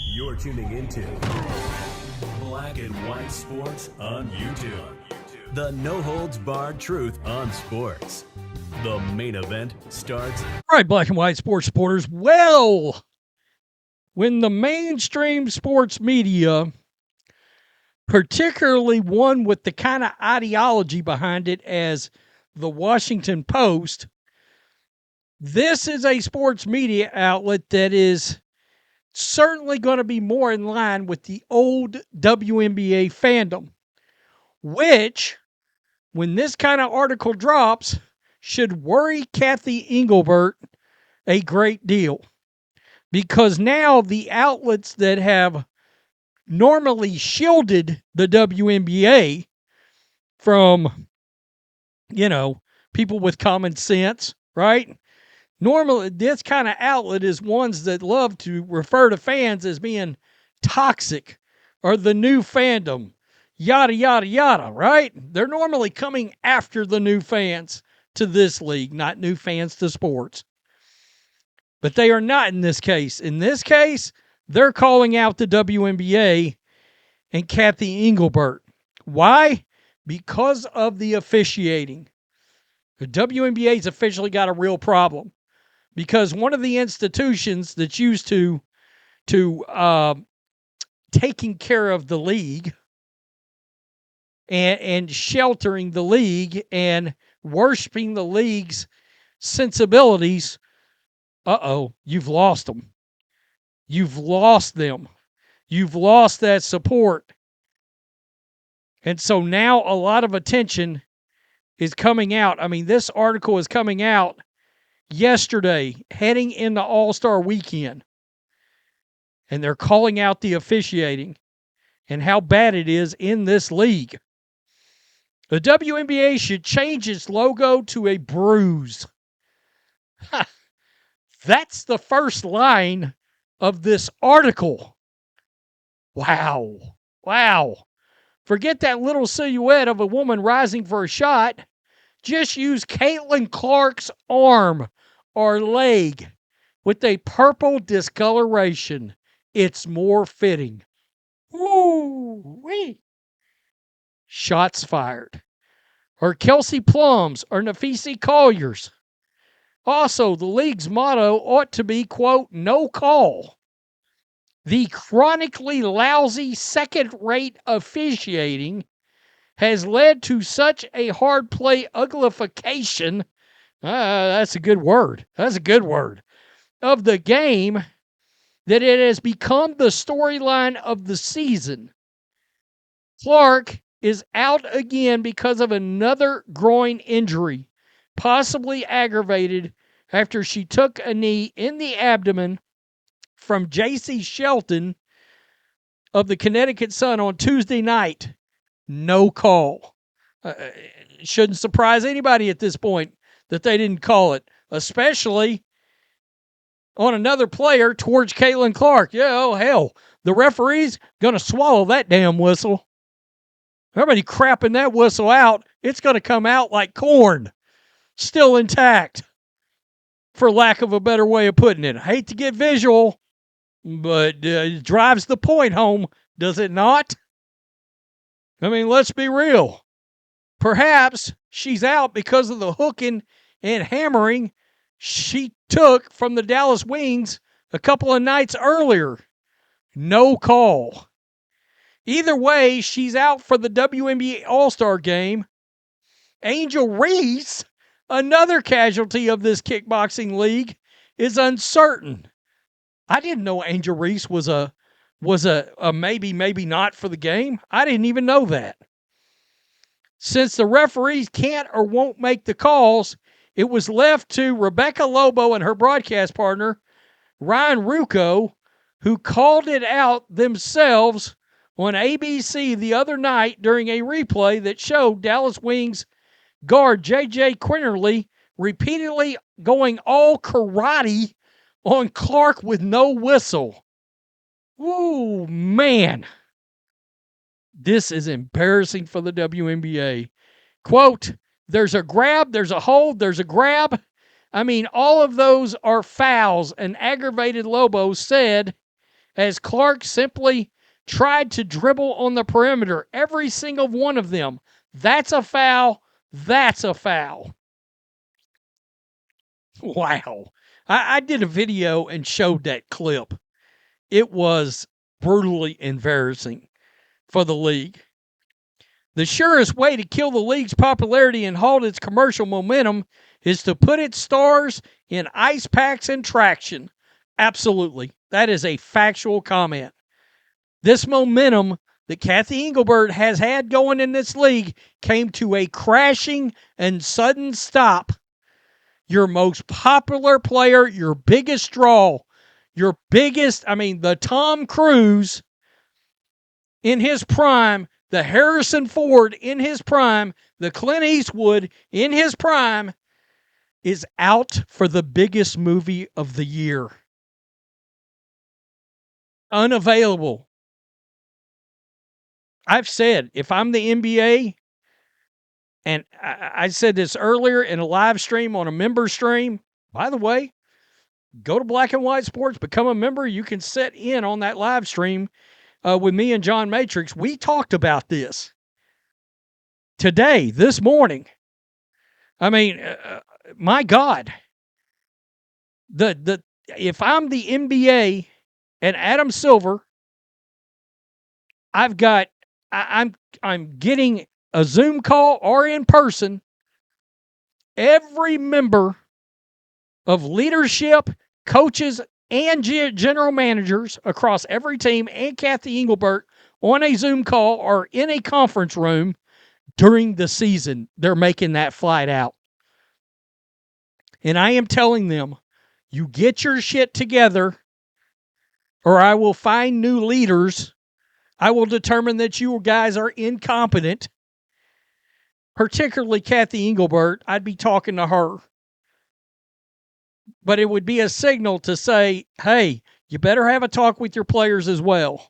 You're tuning into Black and White Sports on YouTube. The no-holds-barred truth on sports. The main event starts. All right, Black and White Sports supporters. Well, when the mainstream sports media, particularly one with the kind of ideology behind it as the Washington Post, this is a sports media outlet that is certainly going to be more in line with the old WNBA fandom, which, when this kind of article drops, should worry Cathy Engelbert a great deal. Because now the outlets that have normally shielded the WNBA from, people with common sense, right? Normally, this kind of outlet is ones that love to refer to fans as being toxic or the new fandom, yada, yada, yada, right? They're normally coming after the new fans to this league, not new fans to sports. But they are not in this case. In this case, they're calling out the WNBA and Cathy Engelbert. Why? Because of the officiating. The WNBA's officially got a real problem. Because one of the institutions that's used to taking care of the league and sheltering the league and worshiping the league's sensibilities, you've lost them. You've lost them. You've lost that support. And so now a lot of attention is coming out. I mean, this article is coming out yesterday, heading into All-Star Weekend. And they're calling out the officiating and how bad it is in this league. The WNBA should change its logo to a bruise. That's the first line of this article. Wow. Forget that little silhouette of a woman rising for a shot. Just use Caitlin Clark's arm or leg with a purple discoloration. It's more fitting. Woo-wee. Shots fired. Or Kelsey Plum's or Nafisi Collier's. Also, the league's motto ought to be, quote, no call. The chronically lousy second-rate officiating has led to such a hard play uglification, that's a good word, of the game that it has become the storyline of the season. Clark is out again because of another groin injury, possibly aggravated after she took a knee in the abdomen from J.C. Shelton of the Connecticut Sun on Tuesday night. No call. Shouldn't surprise anybody at this point that they didn't call it, especially on another player towards Caitlin Clark. Yeah, oh hell, the referee's going to swallow that damn whistle. Everybody crapping that whistle out, it's going to come out like corn, still intact, for lack of a better way of putting it. I hate to get visual, but it drives the point home, does it not? I mean, let's be real. Perhaps she's out because of the hooking and hammering she took from the Dallas Wings a couple of nights earlier. No call. Either way, she's out for the WNBA All-Star game. Angel Reese, another casualty of this kickboxing league, is uncertain. I didn't know Angel Reese was a maybe not for the game. I didn't even know that. Since the referees can't or won't make the calls, it was left to Rebecca Lobo and her broadcast partner, Ryan Rucco, who called it out themselves on ABC the other night during a replay that showed Dallas Wings guard J.J. Quinterly repeatedly going all karate on Clark with no whistle. Woo, man. This is embarrassing for the WNBA. Quote, there's a grab, there's a hold, there's a grab. I mean, all of those are fouls, and aggravated Lobo said as Clark simply tried to dribble on the perimeter. Every single one of them. That's a foul. That's a foul. Wow. I did a video and showed that clip. It was brutally embarrassing for the league. The surest way to kill the league's popularity and halt its commercial momentum is to put its stars in ice packs and traction. Absolutely. That is a factual comment. This momentum that Cathy Engelbert has had going in this league came to a crashing and sudden stop. Your most popular player, your biggest draw, the Tom Cruise in his prime, the Harrison Ford in his prime, the Clint Eastwood in his prime, is out for the biggest movie of the year. Unavailable. I've said, if I'm the NBA, and I said this earlier in a live stream on a member stream, by the way, go to Black and White Sports, become a member. You can sit in on that live stream with me and John Matrix. We talked about this today, this morning. I mean, my God, if I'm the NBA and Adam Silver, I'm getting a Zoom call or in person. Every member of leadership, coaches, and general managers across every team and Cathy Engelbert on a Zoom call or in a conference room during the season. They're making that flight out. And I am telling them, you get your shit together or I will find new leaders. I will determine that you guys are incompetent. Particularly Cathy Engelbert. I'd be talking to her. But it would be a signal to say, hey, you better have a talk with your players as well.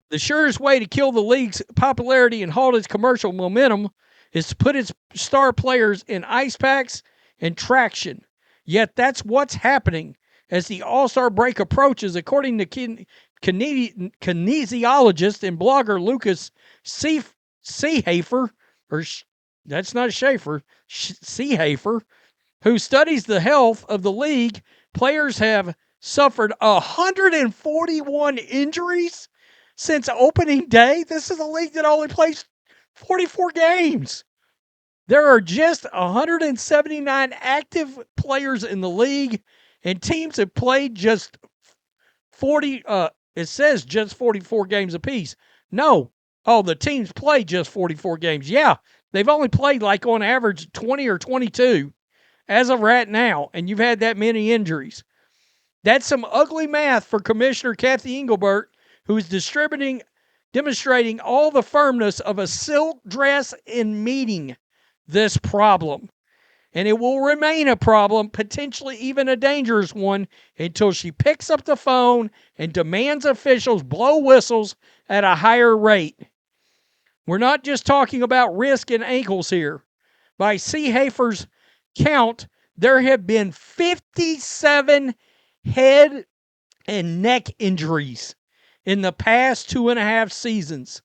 The surest way to kill the league's popularity and halt its commercial momentum is to put its star players in ice packs and traction. Yet that's what's happening as the All-Star break approaches, according to kinesiologist and blogger Lucas Seehafer, that's not Schaefer, Seehafer, who studies the health of the league. Players have suffered 141 injuries since opening day. This is a league that only plays 44 games. There are just 179 active players in the league, and teams have played just 40, it says just 44 games apiece. No. Oh, the teams play just 44 games. Yeah, they've only played like on average 20 or 22 as of right now, and you've had that many injuries. That's some ugly math for Commissioner Cathy Engelbert, who is demonstrating all the firmness of a silk dress in meeting this problem. And it will remain a problem, potentially even a dangerous one, until she picks up the phone and demands officials blow whistles at a higher rate. We're not just talking about wrist and ankles here. By Seehafer's count, there have been 57 head and neck injuries in the past 2.5 seasons.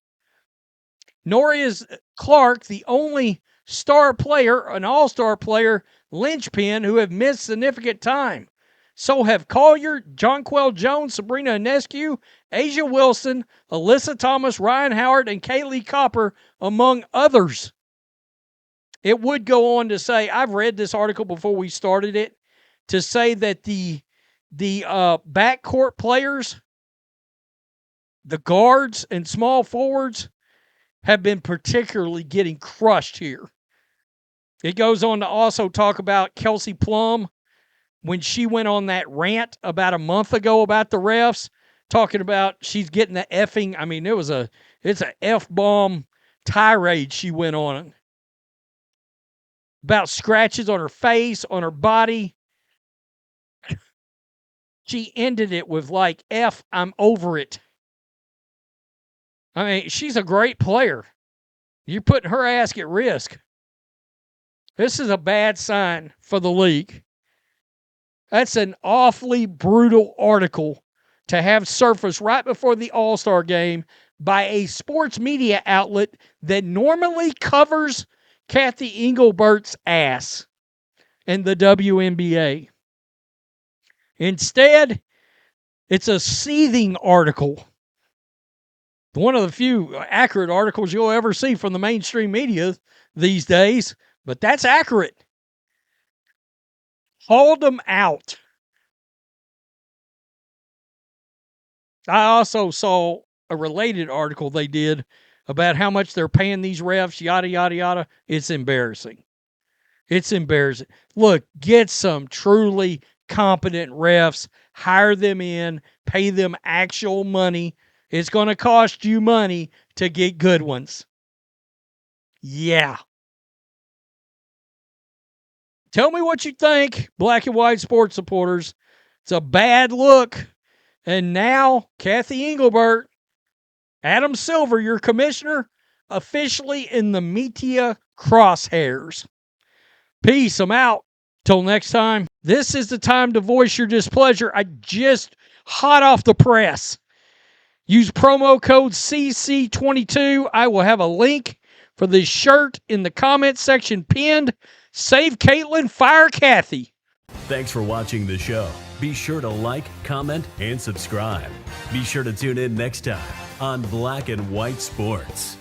Nor is Clark the only star player, an all-star player, linchpin who have missed significant time. So have Collier, Jonquel Jones, Sabrina Ionescu, Asia Wilson, Alyssa Thomas, Ryan Howard, and Kaylee Copper, among others. It would go on to say, I've read this article before we started it, to say that the backcourt players, the guards and small forwards, have been particularly getting crushed here. It goes on to also talk about Kelsey Plum when she went on that rant about a month ago about the refs, talking about she's getting the effing, it's an F-bomb tirade she went on about scratches on her face, on her body. She ended it with like, F, I'm over it. I mean, she's a great player. You're putting her ass at risk. This is a bad sign for the league. That's an awfully brutal article to have surfaced right before the All-Star game by a sports media outlet that normally covers Cathy Engelbert's ass in the WNBA. Instead, it's a seething article. One of the few accurate articles you'll ever see from the mainstream media these days, but that's accurate. Hauled them out. I also saw a related article they did about how much they're paying these refs, yada, yada, yada. It's embarrassing. It's embarrassing. Look, get some truly competent refs, hire them in, pay them actual money. It's going to cost you money to get good ones. Yeah. Tell me what you think, black and white sports supporters. It's a bad look. And now, Cathy Engelbert, Adam Silver, your commissioner, officially in the media crosshairs. Peace. I'm out. Till next time. This is the time to voice your displeasure. I just hot off the press. Use promo code CC22. I will have a link for this shirt in the comment section pinned. Save Caitlin, fire Cathy. Thanks for watching the show. Be sure to like, comment, and subscribe. Be sure to tune in next time on Black and White Sports.